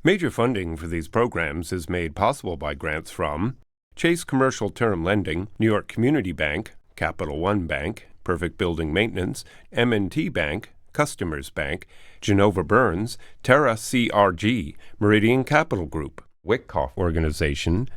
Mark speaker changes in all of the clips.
Speaker 1: Major funding for these programs is made possible by grants from Chase Commercial Term Lending, New York Community Bank, Capital One Bank, Perfect Building Maintenance, M&T Bank, Customers Bank, Genova Burns, Terra CRG, Meridian Capital Group, Wyckoff Organization.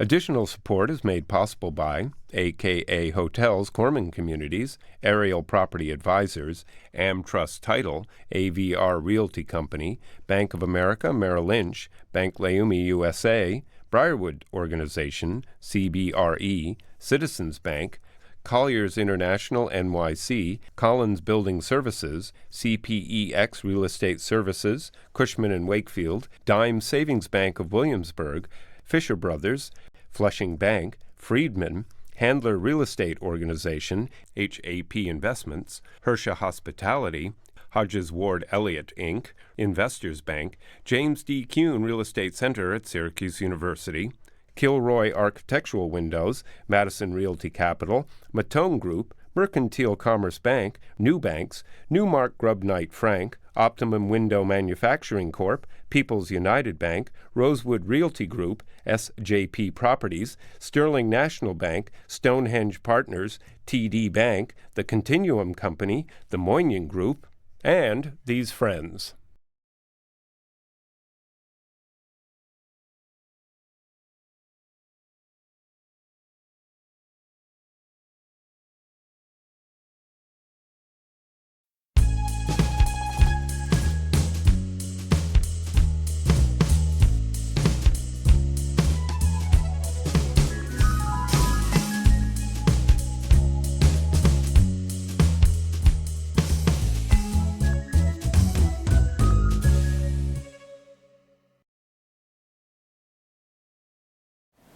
Speaker 1: Additional support is made possible by AKA Hotels Corman Communities, Aerial Property Advisors, AmTrust Title, AVR Realty Company, Bank of America Merrill Lynch, Bank Leumi USA, Briarwood Organization, CBRE, Citizens Bank, Colliers International NYC, Collins Building Services, CPEX Real Estate Services, Cushman & Wakefield, Dime Savings Bank of Williamsburg, Fisher Brothers, Flushing Bank, Friedman, Handler Real Estate Organization, HAP Investments, Hersha Hospitality, Hodges Ward Elliott, Inc., Investors Bank, James D. Kuhn Real Estate Center at Syracuse University, Kilroy Architectural Windows, Madison Realty Capital, Matone Group, Mercantile Commerce Bank, New Banks, Newmark Grubb Knight Frank, Optimum Window Manufacturing Corp., People's United Bank, Rosewood Realty Group, SJP Properties, Sterling National Bank, Stonehenge Partners, TD Bank, The Continuum Company, the Moynihan Group, and these friends.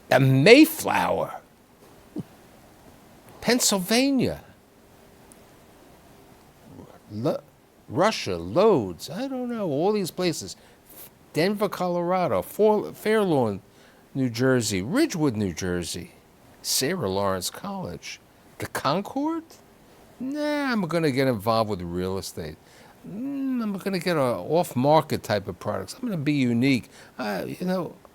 Speaker 2: The Mayflower, Pennsylvania, Russia, Lodz, I don't know, all these places. Denver, Colorado, Fair Lawn, New Jersey, Ridgewood, New Jersey, Sarah Lawrence College, the Concord? Nah, I'm going to get involved with real estate. I'm going to get an off-market type of products. I'm going to be unique.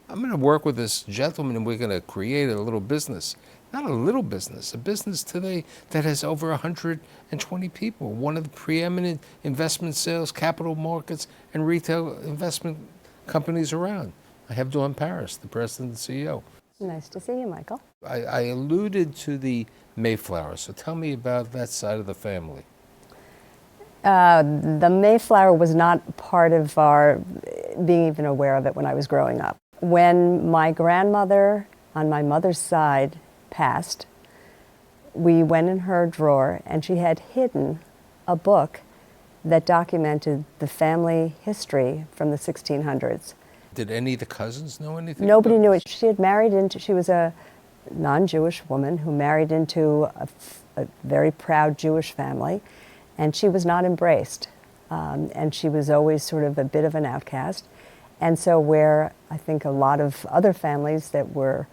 Speaker 2: I'm going to work with this gentleman and we're going to create a little business. Not a little business, a business today that has over 120 people. One of the preeminent investment sales, capital markets, and retail investment companies around. I have Daun Paris, the president and CEO.
Speaker 3: Nice to see you, Michael.
Speaker 2: I alluded to the Mayflower, so tell me about that side of the family.
Speaker 3: The Mayflower was not part of our being even aware of it when I was growing up. When my grandmother on my mother's side passed, we went in her drawer and she had hidden a book that documented the family history from the 1600s.
Speaker 2: Did any of the cousins know anything?
Speaker 3: Nobody knew it. She had married into, she was a non-Jewish woman who married into a very proud Jewish family, and she was not embraced. And she was always sort of a bit of an outcast. And so where I think a lot of other families that were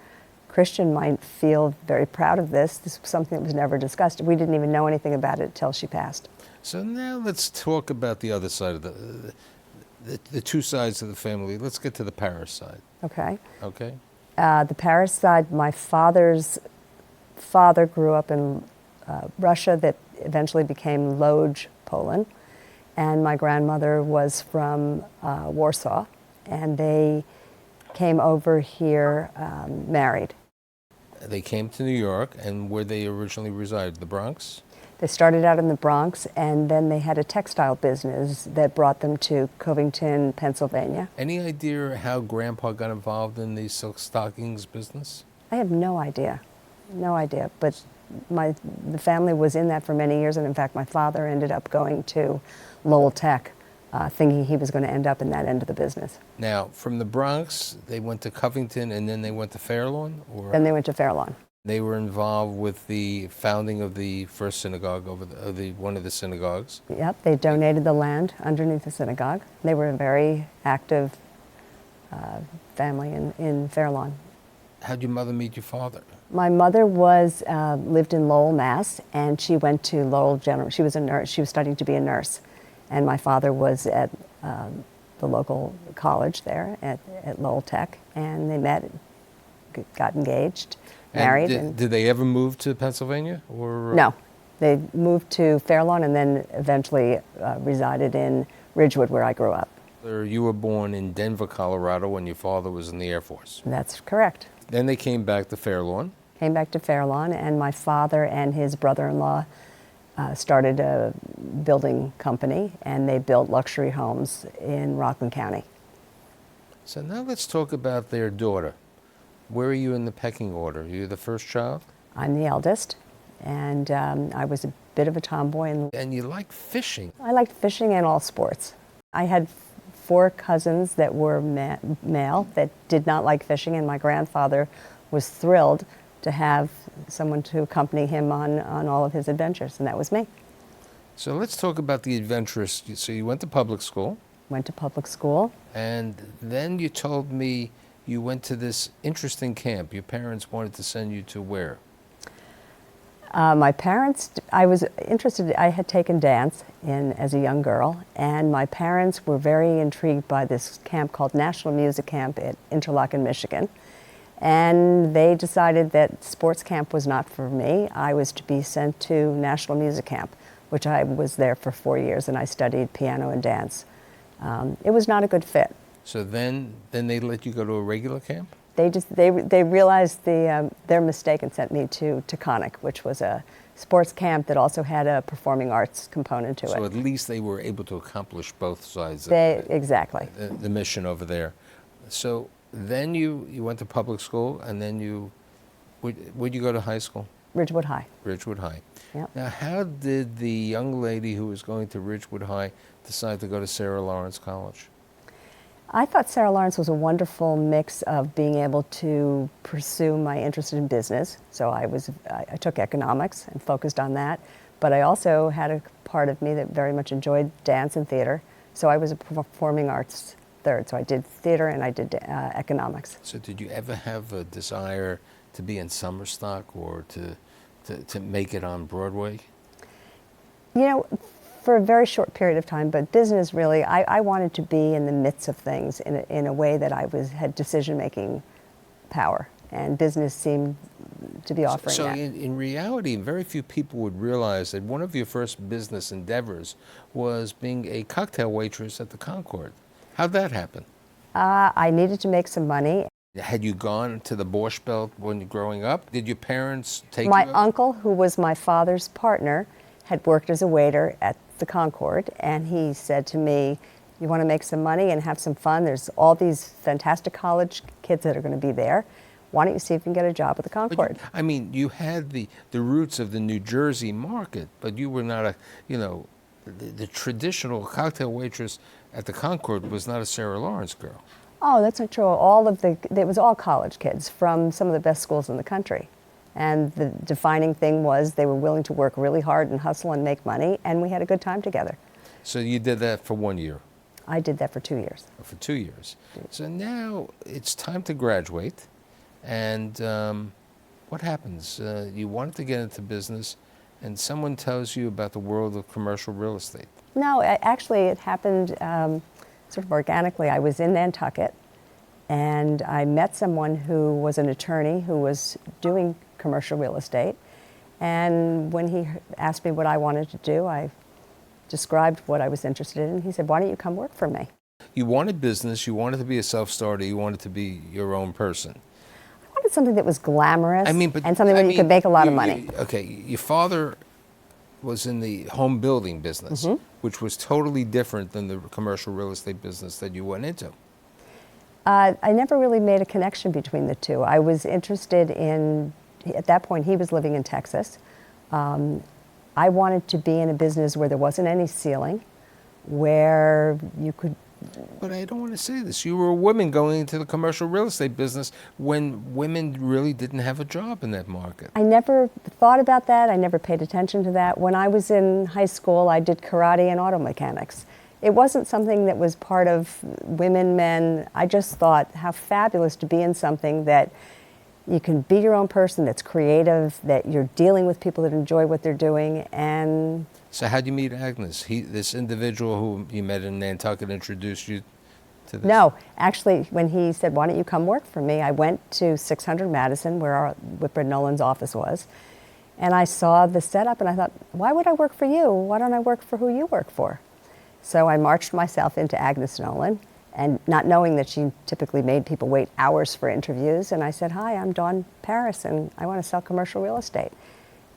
Speaker 3: Christian might feel very proud of this was something that was never discussed. We didn't even know anything about it till she passed.
Speaker 2: So now let's talk about the other side of the two sides of the family. Let's get to the Paris side.
Speaker 3: Okay.
Speaker 2: Okay.
Speaker 3: The Paris side, my father's father grew up in Russia that eventually became Lodz, Poland. And my grandmother was from Warsaw. And they came over here married.
Speaker 2: They came to New York, and where they originally resided, the Bronx?
Speaker 3: They started out in the Bronx, and then they had a textile business that brought them to Covington, Pennsylvania.
Speaker 2: Any idea how Grandpa got involved in the silk stockings business?
Speaker 3: I have no idea, but the family was in that for many years, and in fact my father ended up going to Lowell Tech, thinking he was going to end up in that end of the business.
Speaker 2: Now, from the Bronx, they went to Covington, and then they went to Fair Lawn? Or
Speaker 3: then they went to Fair Lawn.
Speaker 2: They were involved with the founding of the first synagogue, one of the synagogues?
Speaker 3: Yep, they donated the land underneath the synagogue. They were a very active family in Fair Lawn.
Speaker 2: How'd your mother meet your father?
Speaker 3: My mother lived in Lowell, Mass, and she went to Lowell General. She was a nurse. She was studying to be a nurse. And my father was at the local college there at Lowell Tech, and they met, got engaged, married.
Speaker 2: Did they ever move to Pennsylvania? Or
Speaker 3: No, they moved to Fair Lawn and then eventually resided in Ridgewood, where I grew up.
Speaker 2: You were born in Denver, Colorado, when your father was in the Air Force.
Speaker 3: That's correct.
Speaker 2: Then they came back to Fair Lawn.
Speaker 3: Came back to Fair Lawn, and my father and his brother-in-law started a building company, and they built luxury homes in Rockland County.
Speaker 2: So now let's talk about their daughter. Where are you in the pecking order? Are you the first child?
Speaker 3: I'm the eldest, and I was a bit of a tomboy.
Speaker 2: And you like fishing.
Speaker 3: I liked fishing and all sports. I had 4 cousins that were male that did not like fishing, and my grandfather was thrilled to have someone to accompany him on all of his adventures, and that was me.
Speaker 2: So let's talk about the adventurous. So you went to public school.
Speaker 3: Went to public school.
Speaker 2: And then you told me you went to this interesting camp. Your parents wanted to send you to where?
Speaker 3: My parents, I was interested, I had taken dance as a young girl, and my parents were very intrigued by this camp called National Music Camp at Interlochen, Michigan. And they decided that sports camp was not for me. I was to be sent to National Music Camp, which I was there for 4 years, and I studied piano and dance. It was not a good fit.
Speaker 2: So then they let you go to a regular camp?
Speaker 3: They realized their mistake and sent me to Taconic, which was a sports camp that also had a performing arts component to it.
Speaker 2: So at least they were able to accomplish both sides
Speaker 3: Exactly.
Speaker 2: the mission over there. So then you went to public school, and then where'd you go to high school?
Speaker 3: Ridgewood High.
Speaker 2: Ridgewood High.
Speaker 3: Yep.
Speaker 2: Now, how did the young lady who was going to Ridgewood High decide to go to Sarah Lawrence College?
Speaker 3: I thought Sarah Lawrence was a wonderful mix of being able to pursue my interest in business. So I took economics and focused on that, but I also had a part of me that very much enjoyed dance and theater. So I was a performing arts third. So I did theater and I did economics.
Speaker 2: So did you ever have a desire to be in summer stock or to make it on Broadway?
Speaker 3: You know, for a very short period of time, but business really, I wanted to be in the midst of things in a way that I had decision-making power, and business seemed to be offering
Speaker 2: so
Speaker 3: that.
Speaker 2: in reality, very few people would realize that one of your first business endeavors was being a cocktail waitress at the Concord. How'd that happen?
Speaker 3: I needed to make some money.
Speaker 2: Had you gone to the Borscht Belt when you were growing up? Did your parents take
Speaker 3: My
Speaker 2: you?
Speaker 3: uncle, who was my father's partner, had worked as a waiter at the Concord, and he said to me, you want to make some money and have some fun? There's all these fantastic college kids that are going to be there. Why don't you see if you can get a job at the Concord?
Speaker 2: You had the roots of the New Jersey market, but you were not the traditional cocktail waitress at the Concord was not a Sarah Lawrence girl.
Speaker 3: Oh, that's not true. It was all college kids from some of the best schools in the country. And the defining thing was they were willing to work really hard and hustle and make money, and we had a good time together.
Speaker 2: So you did that for 1 year?
Speaker 3: I did that for 2 years.
Speaker 2: For 2 years. So now it's time to graduate, and what happens? You wanted to get into business, and someone tells you about the world of commercial real estate.
Speaker 3: No, actually it happened sort of organically. I was in Nantucket, and I met someone who was an attorney who was doing commercial real estate. And when he asked me what I wanted to do, I described what I was interested in. He said, why don't you come work for me?
Speaker 2: You wanted business, you wanted to be a self-starter, you wanted to be your own person.
Speaker 3: I wanted something that was glamorous and something where you could make a lot of money.
Speaker 2: Okay, your father was in the home building business, which was totally different than the commercial real estate business that you went into.
Speaker 3: I never really made a connection between the two. I was interested in, at that point he was living in Texas. I wanted to be in a business where there wasn't any ceiling, where you could...
Speaker 2: But I don't want to say this. You were a woman going into the commercial real estate business when women really didn't have a job in that market.
Speaker 3: I never thought about that. I never paid attention to that. When I was in high school, I did karate and auto mechanics. It wasn't something that was part of women, men. I just thought how fabulous to be in something that you can be your own person, that's creative, that you're dealing with people that enjoy what they're doing. And
Speaker 2: so how'd you meet Agnes? This individual who you met in Nantucket introduced you to this?
Speaker 3: No, actually, when he said, "Why don't you come work for me?" I went to 600 Madison, where our Whitbread Nolan's office was, and I saw the setup, and I thought, "Why would I work for you? Why don't I work for who you work for?" So I marched myself into Agnes Nolan, and not knowing that she typically made people wait hours for interviews, and I said, "Hi, I'm Daun Paris, and I want to sell commercial real estate."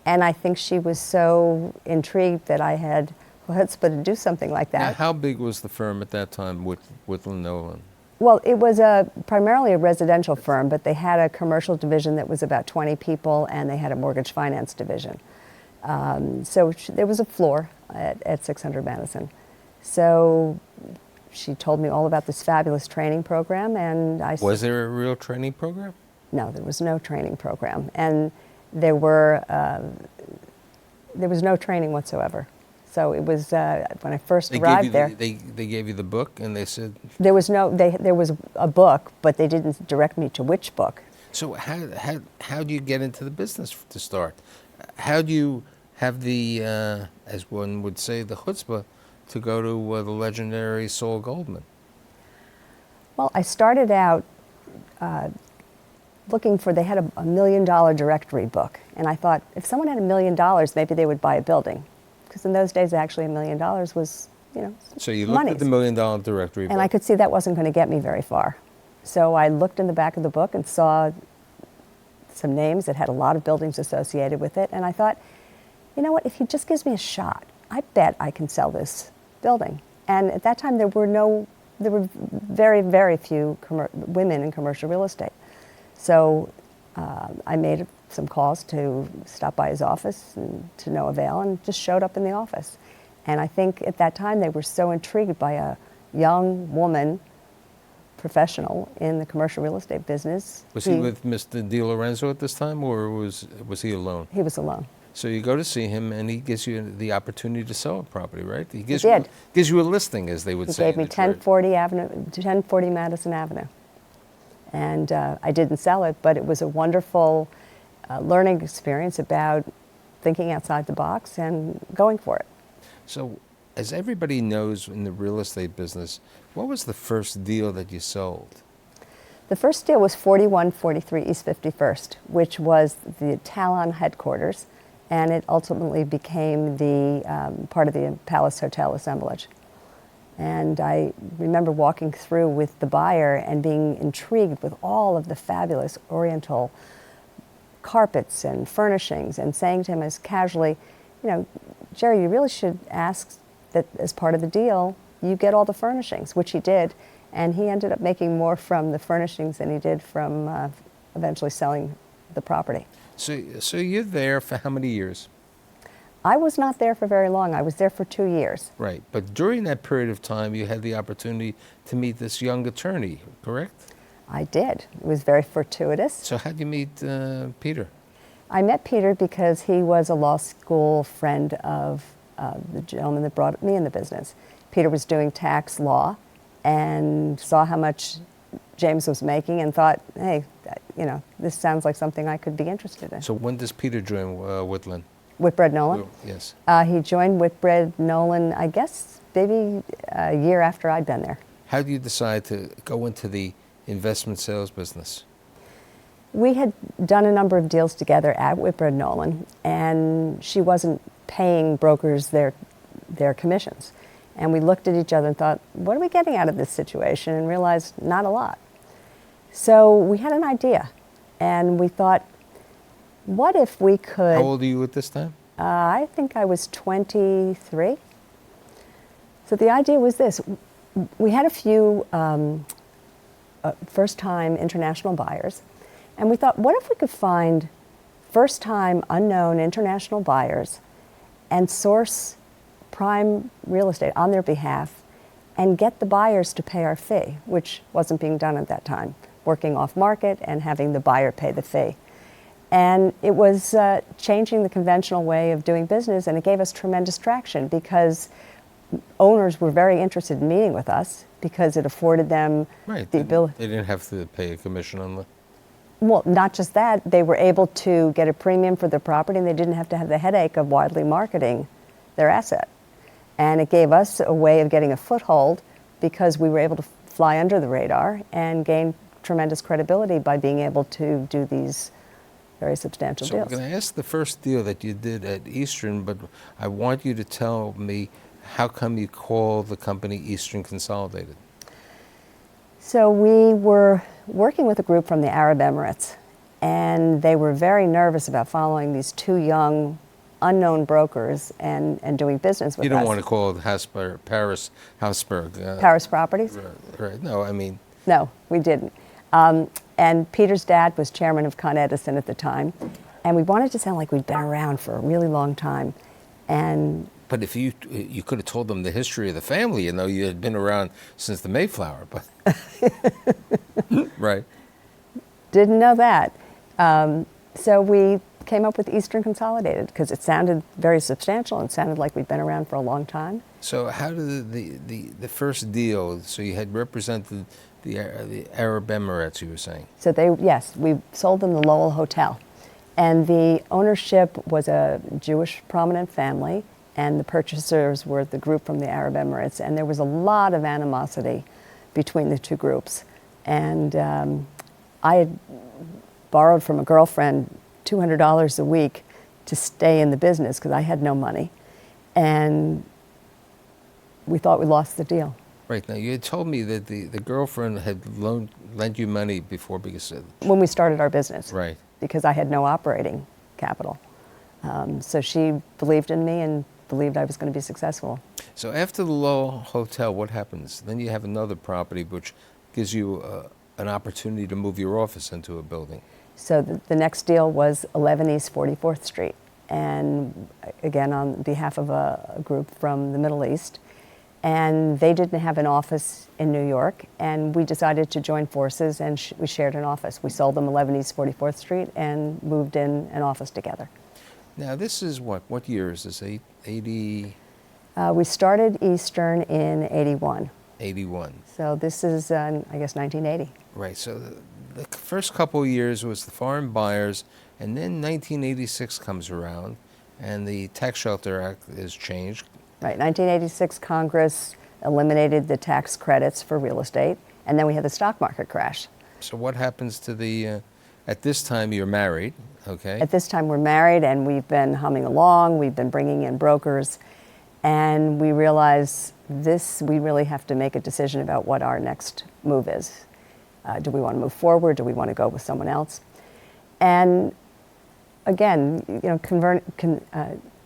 Speaker 3: And I think she was so intrigued that I had chutzpah to do something like that.
Speaker 2: Now, how big was the firm at that time with Nolan?
Speaker 3: Well, it was primarily a residential firm, but they had a commercial division that was about 20 people, and they had a mortgage finance division. So there was a floor at 600 Madison. So she told me all about this fabulous training program, and
Speaker 2: Was there a real training program?
Speaker 3: No, there was no training program, and there was no training whatsoever. So it was when I first arrived there.
Speaker 2: They gave you the book, and they said
Speaker 3: There was a book, but they didn't direct me to which book.
Speaker 2: So how do you get into the business to start? How do you have the, as one would say, the chutzpah to go to the legendary Saul Goldman?
Speaker 3: Well, I started out looking for, they had a $1 million directory book. And I thought, if someone had $1 million, maybe they would buy a building. Because in those days, actually, $1 million was,
Speaker 2: So you looked at the $1 million directory book.
Speaker 3: And I could see that wasn't going to get me very far. So I looked in the back of the book and saw some names that had a lot of buildings associated with it. And I thought, you know what, if he just gives me a shot, I bet I can sell this building. And at that time, there were very, very few women in commercial real estate. So I made some calls to stop by his office, and to no avail, and just showed up in the office. And I think at that time they were so intrigued by a young woman professional in the commercial real estate business.
Speaker 2: Was he with Mr. Di Lorenzo at this time, or was he alone?
Speaker 3: He was alone.
Speaker 2: So you go to see him, and he gives you the opportunity to sell a property, right? He
Speaker 3: did.
Speaker 2: Gives you a listing, as they would say.
Speaker 3: He gave me 1040 Madison Avenue. And I didn't sell it, but it was a wonderful learning experience about thinking outside the box and going for it.
Speaker 2: So, as everybody knows in the real estate business, what was the first deal that you sold?
Speaker 3: The first deal was 4143 East 51st, which was the Talon headquarters, and it ultimately became the part of the Palace Hotel assemblage. And I remember walking through with the buyer and being intrigued with all of the fabulous Oriental carpets and furnishings, and saying to him as casually, Jerry, you really should ask that as part of the deal, you get all the furnishings, which he did. And he ended up making more from the furnishings than he did from eventually selling the property.
Speaker 2: So you're there for how many years?
Speaker 3: I was not there for very long. I was there for 2 years.
Speaker 2: Right. But during that period of time, you had the opportunity to meet this young attorney, correct?
Speaker 3: I did. It was very fortuitous.
Speaker 2: So how did you meet Peter?
Speaker 3: I met Peter because he was a law school friend of the gentleman that brought me in the business. Peter was doing tax law and saw how much James was making and thought, hey, this sounds like something I could be interested in.
Speaker 2: So when does Peter join Whitland?
Speaker 3: Whitbread Nolan?
Speaker 2: Yes.
Speaker 3: He joined Whitbread Nolan, I guess, maybe a year after I'd been there.
Speaker 2: How did you decide to go into the investment sales business?
Speaker 3: We had done a number of deals together at Whitbread Nolan, and she wasn't paying brokers their commissions. And we looked at each other and thought, what are we getting out of this situation? And realized not a lot. So we had an idea, and we thought, what if we could...
Speaker 2: How old are you at this time?
Speaker 3: I think I was 23. So the idea was this. We had a few first-time international buyers, and we thought, what if we could find first-time unknown international buyers and source prime real estate on their behalf and get the buyers to pay our fee, which wasn't being done at that time, working off-market and having the buyer pay the fee. And it was changing the conventional way of doing business, and it gave us tremendous traction because owners were very interested in meeting with us because it afforded them the ability.
Speaker 2: They didn't have to pay a commission on the...
Speaker 3: Well, not just that, they were able to get a premium for their property, and they didn't have to have the headache of widely marketing their asset. And it gave us a way of getting a foothold because we were able to fly under the radar and gain tremendous credibility by being able to do these very substantial
Speaker 2: So
Speaker 3: deals.
Speaker 2: I'm going to ask the first deal that you did at Eastern, but I want you to tell me how come you call the company Eastern Consolidated?
Speaker 3: So we were working with a group from the Arab Emirates, and they were very nervous about following these two young, unknown brokers and doing business with us.
Speaker 2: You don't want to call it Hauspurg, Paris, Hauspurg.
Speaker 3: Paris Properties?
Speaker 2: Right. No, I mean.
Speaker 3: No, we didn't. And Peter's dad was chairman of Con Edison at the time, and we wanted to sound like we'd been around for a really long time.
Speaker 2: But if you could have told them the history of the family, you had been around since the Mayflower, but right.
Speaker 3: Didn't know that. So we came up with Eastern Consolidated because it sounded very substantial and sounded like we'd been around for a long time.
Speaker 2: So how did the first deal? So you had represented the Arab Emirates, you were saying.
Speaker 3: So we sold them the Lowell Hotel, and the ownership was a Jewish prominent family, and the purchasers were the group from the Arab Emirates, and there was a lot of animosity between the two groups. And I had borrowed from a girlfriend $200 a week to stay in the business because I had no money, and we thought we lost the deal.
Speaker 2: Right. Now, you had told me that the girlfriend had lent you money before because
Speaker 3: When we started our business.
Speaker 2: Right.
Speaker 3: Because I had no operating capital. So she believed in me and believed I was going to be successful.
Speaker 2: So after the Lowell Hotel, what happens? Then you have another property which gives you an opportunity to move your office into a building.
Speaker 3: So the next deal was 11 East 44th Street. And again, on behalf of a group from the Middle East. And they didn't have an office in New York, and we decided to join forces, and we shared an office. We sold them 11 East 44th Street and moved in an office together.
Speaker 2: Now, this is what year is this, 80?
Speaker 3: We started Eastern in 81.
Speaker 2: 81.
Speaker 3: So this is, I guess, 1980.
Speaker 2: Right, so the first couple of years was the foreign buyers, and then 1986 comes around, and the Tax Shelter Act is changed.
Speaker 3: Right, 1986 Congress eliminated the tax credits for real estate, and then we had the stock market crash.
Speaker 2: So what happens to at this time you're married, okay?
Speaker 3: At this time we're married, and we've been humming along, we've been bringing in brokers, and we realize we really have to make a decision about what our next move is. Do we want to move forward? Do we want to go with someone else? And again,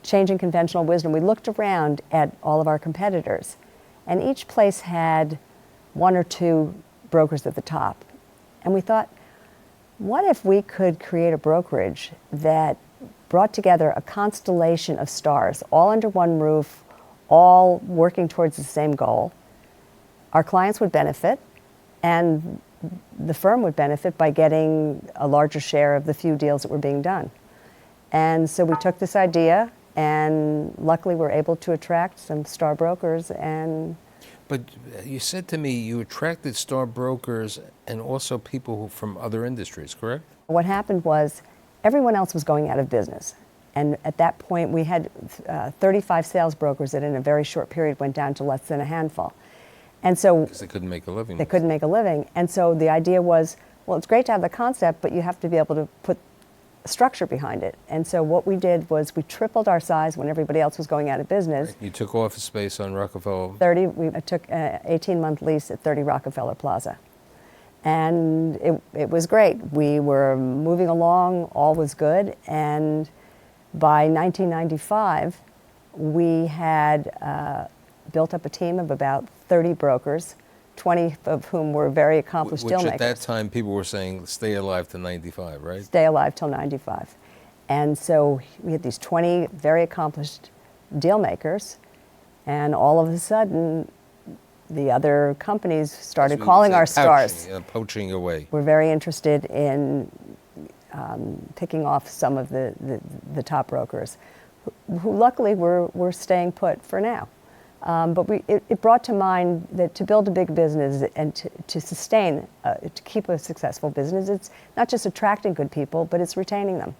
Speaker 3: changing conventional wisdom, we looked around at all of our competitors, and each place had one or two brokers at the top. And we thought, what if we could create a brokerage that brought together a constellation of stars, all under one roof, all working towards the same goal? Our clients would benefit, and the firm would benefit by getting a larger share of the few deals that were being done. And so we took this idea, and luckily we're able to attract some star brokers.
Speaker 2: But you said to me you attracted star brokers and also people from other industries, correct?
Speaker 3: What happened was everyone else was going out of business. And at that point we had 35 sales brokers that in a very short period went down to less than a handful. And so
Speaker 2: because they couldn't make a living.
Speaker 3: They couldn't make a living. And so the idea was, well, it's great to have the concept, but you have to be able to put structure behind it. And so what we did was we tripled our size when everybody else was going out of business.
Speaker 2: Right. You took office space on Rockefeller.
Speaker 3: We took an 18-month lease at 30 Rockefeller Plaza. And it was great. We were moving along, all was good. And by 1995, we had built up a team of about 30 brokers, 20 of whom were very accomplished deal makers.
Speaker 2: Which at that time people were saying, stay alive to 95, right?
Speaker 3: Stay alive till 95. And so we had these 20 very accomplished deal makers, and all of a sudden the other companies started calling our stars.
Speaker 2: Poaching away.
Speaker 3: We're very interested in picking off some of the top brokers, who luckily were staying put for now. But it brought to mind that to build a big business and to sustain, to keep a successful business, it's not just attracting good people, but it's retaining them.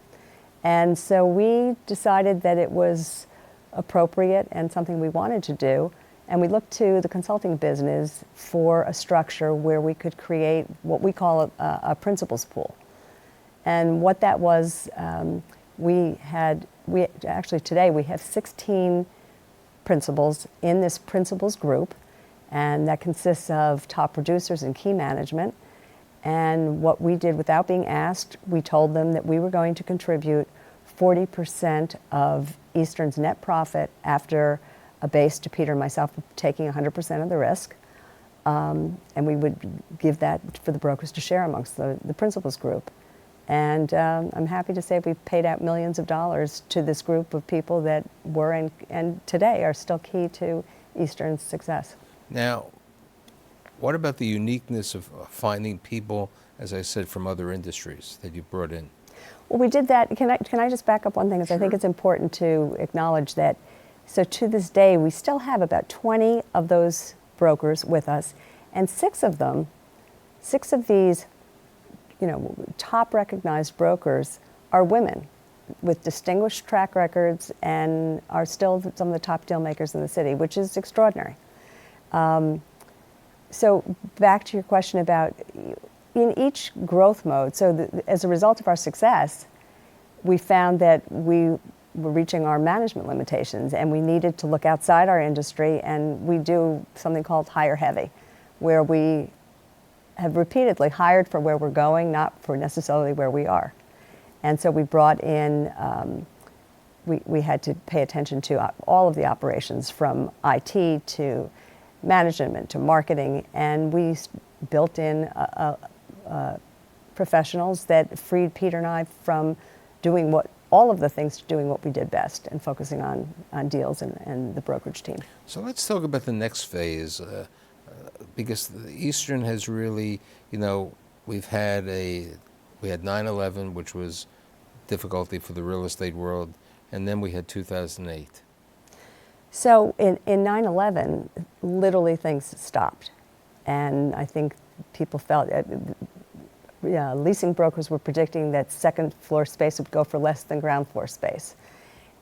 Speaker 3: And so we decided that it was appropriate and something we wanted to do. And we looked to the consulting business for a structure where we could create what we call a principals pool. And what that was, actually today we have 16 principals in this principals group, and that consists of top producers and key management. And what we did without being asked, we told them that we were going to contribute 40% of Eastern's net profit after a base to Peter and myself taking 100% of the risk. And we would give that for the brokers to share amongst the principals group. And I'm happy to say we've paid out millions of dollars to this group of people that were and today are still key to Eastern's success.
Speaker 2: Now, what about the uniqueness of finding people, as I said, from other industries that you brought in?
Speaker 3: Well, we did that. Can I just back up one thing? Because
Speaker 2: Sure.
Speaker 3: I think it's important to acknowledge that. So to this day, we still have about 20 of those brokers with us, and six of these, top recognized brokers are women with distinguished track records and are still some of the top deal makers in the city, which is extraordinary. So back to your question about in each growth mode, so as a result of our success, we found that we were reaching our management limitations and we needed to look outside our industry, and we do something called hire heavy, where we have repeatedly hired for where we're going, not for necessarily where we are. And so we brought in, we had to pay attention to all of the operations from IT to management to marketing, and we built in professionals that freed Peter and I from doing all of the things to doing what we did best and focusing on deals and the brokerage team.
Speaker 2: So let's talk about the next phase, because Eastern has really, we had 9/11, which was difficulty for the real estate world, and then we had 2008.
Speaker 3: So in 9/11, literally things stopped. And I think people felt, leasing brokers were predicting that second floor space would go for less than ground floor space.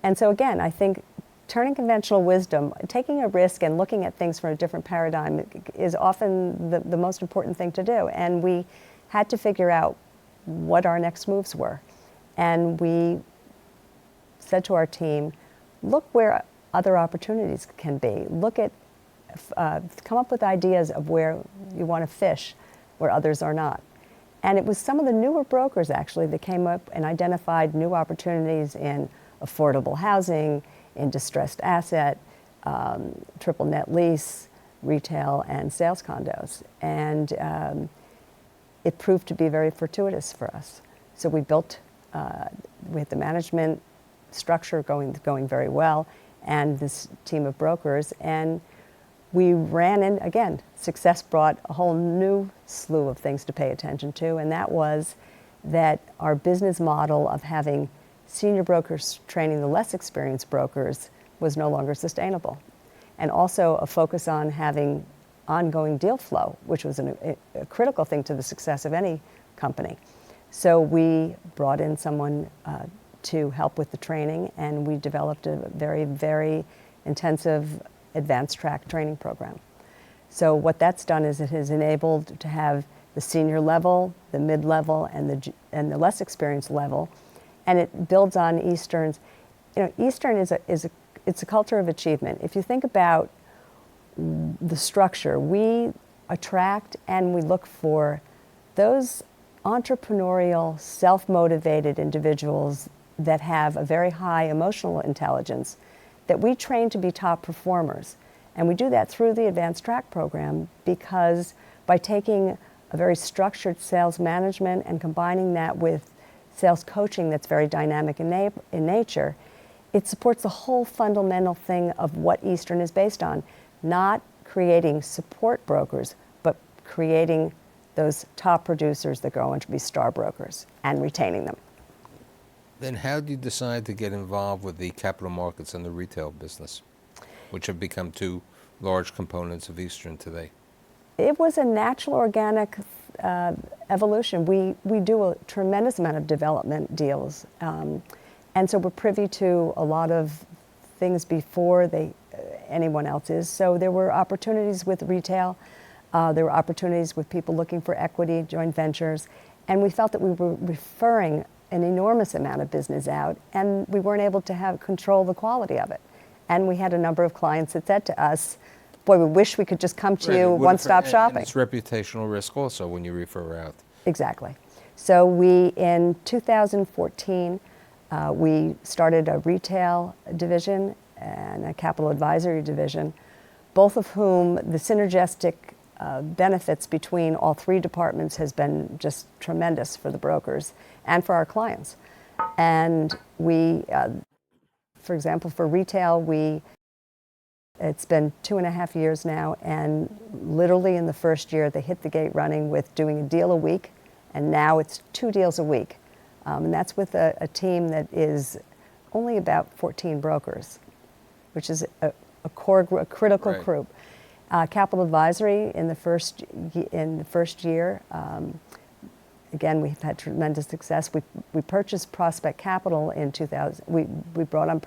Speaker 3: And so again, I think turning conventional wisdom, taking a risk and looking at things from a different paradigm is often the most important thing to do. And we had to figure out what our next moves were. And we said to our team, look where other opportunities can be. Look at, come up with ideas of where you want to fish, where others are not. And it was some of the newer brokers actually that came up and identified new opportunities in affordable housing, in distressed asset, triple net lease, retail, and sales condos. And it proved to be very fortuitous for us. So we built, with the management structure going very well, and this team of brokers, and we ran in, again, success brought a whole new slew of things to pay attention to, and that was that our business model of having senior brokers training the less experienced brokers was no longer sustainable. And also a focus on having ongoing deal flow, which was a critical thing to the success of any company. So we brought in someone to help with the training, and we developed a very, very intensive advanced track training program. So what that's done is it has enabled to have the senior level, the mid-level, and the less experienced level, and it builds on Eastern's. Eastern it's a culture of achievement. If you think about the structure, we attract and we look for those entrepreneurial, self-motivated individuals that have a very high emotional intelligence that we train to be top performers. And we do that through the advanced track program, because by taking a very structured sales management and combining that with sales coaching that's very dynamic in nature, it supports the whole fundamental thing of what Eastern is based on, not creating support brokers, but creating those top producers that go on to be star brokers and retaining them.
Speaker 2: Then how do you decide to get involved with the capital markets and the retail business, which have become two large components of Eastern today?
Speaker 3: It was a natural, organic evolution. We do a tremendous amount of development deals, and so we're privy to a lot of things before they, anyone else is. So there were opportunities with retail. There were opportunities with people looking for equity, joint ventures. And we felt that we were referring an enormous amount of business out, and we weren't able to control the quality of it. And we had a number of clients that said to us, boy, we wish we could just come to you, one-stop shopping.
Speaker 2: And it's reputational risk also when you refer out.
Speaker 3: Exactly. So in 2014, we started a retail division and a capital advisory division, both of whom the synergistic benefits between all three departments has been just tremendous for the brokers and for our clients. And we, for example, for retail, it's been 2.5 years now, and literally in the first year they hit the gate running with doing a deal a week, and now it's 2 deals a week. And that's with a team that is only about 14 brokers, which is a critical
Speaker 2: Right.
Speaker 3: group. Capital advisory in the first year, again, we've had tremendous success. We purchased Prospect Capital in 2000. We brought on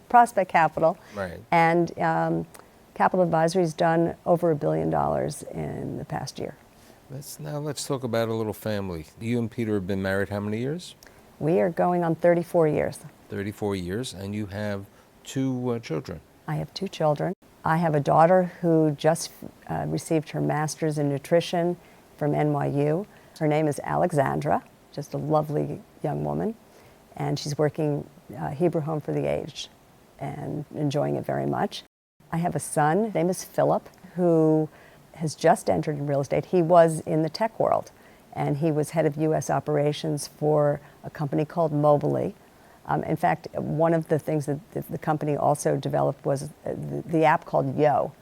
Speaker 3: Prospect Capital,
Speaker 2: Right.
Speaker 3: and Capital Advisory's done over $1 billion in the past year.
Speaker 2: Let's talk about a little family. You and Peter have been married how many years?
Speaker 3: We are going on 34 years.
Speaker 2: 34 years, and you have 2 children.
Speaker 3: I have 2 children. I have a daughter who just received her master's in nutrition from NYU. Her name is Alexandra, just a lovely young woman, and she's working Hebrew Home for the Aged and enjoying it very much. I have a son, his name is Philip, who has just entered in real estate. He was in the tech world, and he was head of U.S. operations for a company called Mobilely. In fact, one of the things that the company also developed was the app called Yo.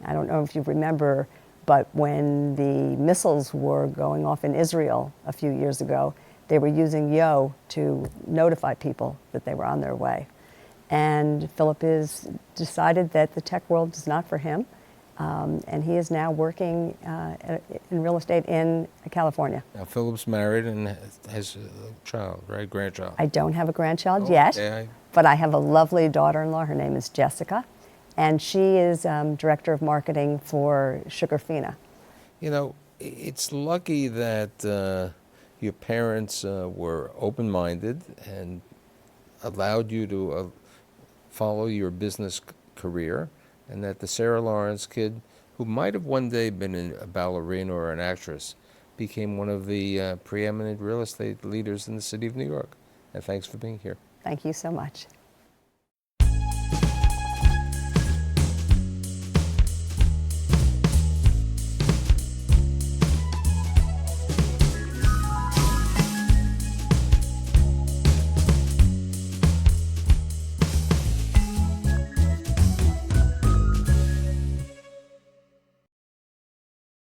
Speaker 3: I don't know if you remember, but when the missiles were going off in Israel a few years ago, they were using Yo to notify people that they were on their way. And Philip has decided that the tech world is not for him, and he is now working in real estate in California.
Speaker 2: Now, Philip's married and has a child, right? Grandchild.
Speaker 3: I don't have a grandchild yet,
Speaker 2: Okay.
Speaker 3: but I have a lovely daughter-in-law. Her name is Jessica, and she is director of marketing for Sugarfina.
Speaker 2: You know, it's lucky that your parents were open-minded and allowed you to follow your business career, and that the Sarah Lawrence kid, who might have one day been a ballerina or an actress, became one of the preeminent real estate leaders in the city of New York. And thanks for being here.
Speaker 3: Thank you so much.